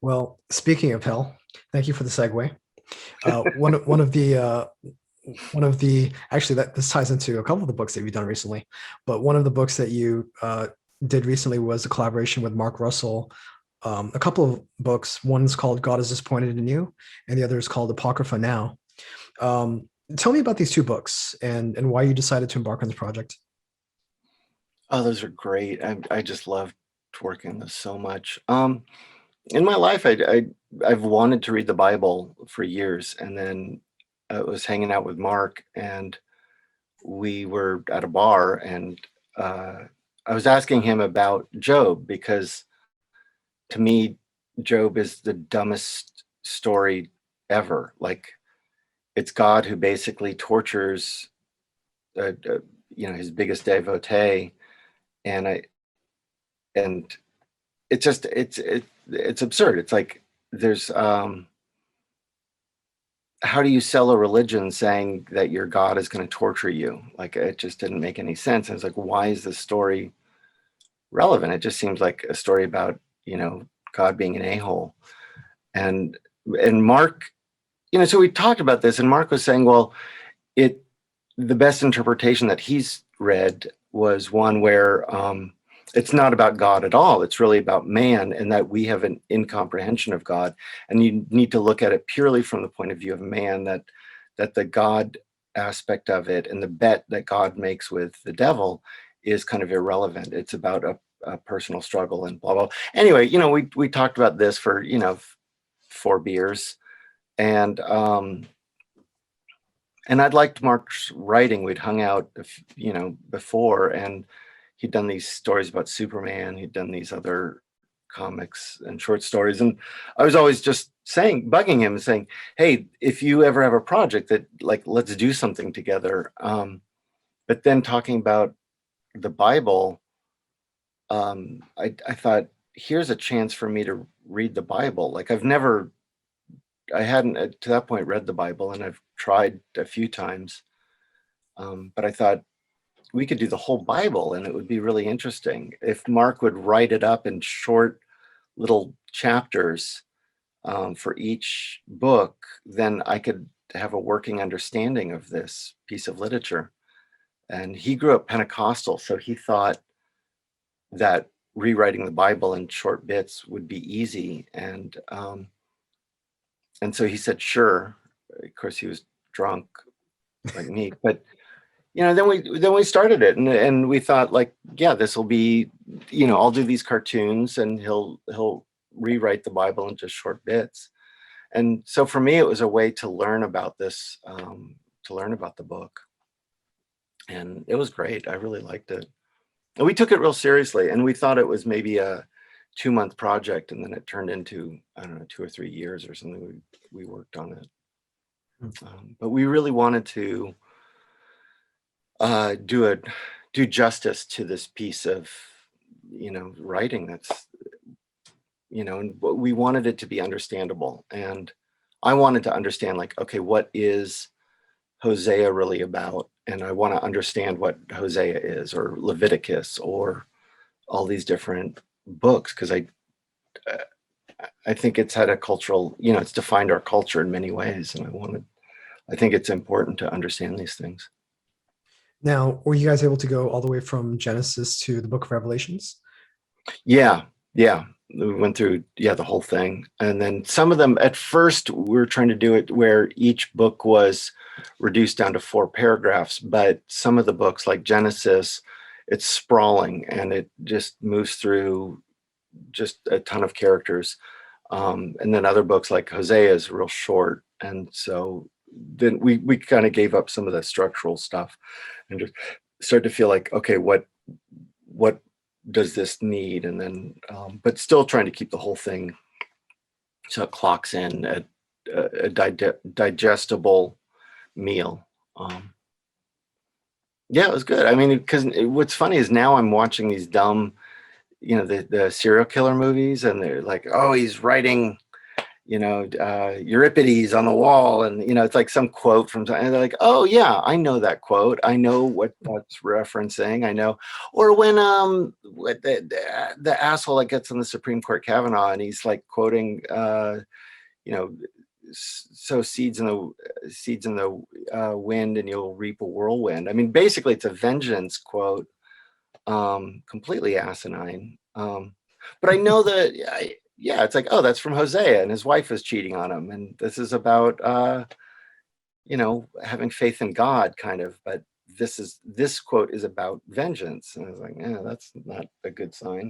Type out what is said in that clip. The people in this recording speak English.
Well, speaking of hell, thank you for the segue. One of the actually that this ties into a couple of the books that you've done recently, but one of the books that you did recently was a collaboration with Mark Russell. A couple of books. One's called God is Disappointed in You, and the other is called Apocrypha Now. Um, Tell me about these two books and why you decided to embark on this project. Oh, those are great. I just love working on this so much. In my life, I've wanted to read the Bible for years, and then I was hanging out with Mark, and we were at a bar, and uh, I was asking him about Job because to me, Job is the dumbest story ever. Like it's God who basically tortures, uh, uh, his biggest devotee, and I and it's just it's absurd. It's like there's how do you sell a religion saying that your God is going to torture you? Like it just didn't make any sense. And it's like, why is this story relevant? It just seems like a story about, God being an a-hole. And and Mark, so we talked about this, and Mark was saying, well, it the best interpretation that he's read was one where it's not about God at all. It's really about man, and that we have an incomprehension of God, and you need to look at it purely from the point of view of man. That the God aspect of it and the bet that God makes with the devil is kind of irrelevant. It's about a personal struggle and blah blah. Anyway, we talked about this for 4 beers, and I'd liked Mark's writing. We'd hung out, before, and he'd done these stories about Superman. He'd done these other comics and short stories, and I was always just bugging him, and saying, "Hey, if you ever have a project that, like, let's do something together." But then talking about the Bible, I thought, here's a chance for me to read the Bible. Like I hadn't to that point read the Bible, and I've tried a few times. But I thought we could do the whole Bible, and it would be really interesting if Mark would write it up in short little chapters for each book. Then I could have a working understanding of this piece of literature. And he grew up Pentecostal, so he thought that rewriting the Bible in short bits would be easy. And so he said, sure. Of course, he was drunk like me, but then we started it, and we thought, like, yeah, this will be, I'll do these cartoons, and he'll rewrite the Bible in just short bits. And so for me, it was a way to learn about this, to learn about the book, and it was great. I really liked it, and we took it real seriously, and we thought it was maybe a 2-month project, and then it turned into, I don't know, 2 or 3 years or something. We worked on it, but we really wanted to do justice to this piece of writing that's and we wanted it to be understandable, and I wanted to understand, like, okay, what is Hosea really about? And I want to understand what Hosea is, or Leviticus, or all these different books, because I think it's had a cultural, it's defined our culture in many ways, and I think it's important to understand these things. Now, were you guys able to go all the way from Genesis to the Book of Revelations? Yeah, yeah. We went through, the whole thing. And then some of them, at first, we were trying to do it where each book was reduced down to 4 paragraphs. But some of the books, like Genesis, it's sprawling, and it just moves through just a ton of characters. And then other books like Hosea is real short. And so then we kind of gave up some of the structural stuff and just started to feel like, okay, what does this need? And then but still trying to keep the whole thing so it clocks in at a digestible meal. Yeah, it was good. I mean, because what's funny is now I'm watching these dumb, the serial killer movies, and they're like, oh, he's writing Euripides on the wall, and it's like some quote from, and they're like, oh yeah, I know that quote, I know what that's referencing, I know. Or when what the asshole that gets on the Supreme Court, Kavanaugh, and he's like quoting you know sow seeds in the wind and you'll reap a whirlwind. I mean, basically it's a vengeance quote, completely asinine. But I know that, yeah, it's like, oh, that's from Hosea, and his wife is cheating on him, and this is about having faith in God, kind of. But this quote is about vengeance, and I was like, yeah, that's not a good sign.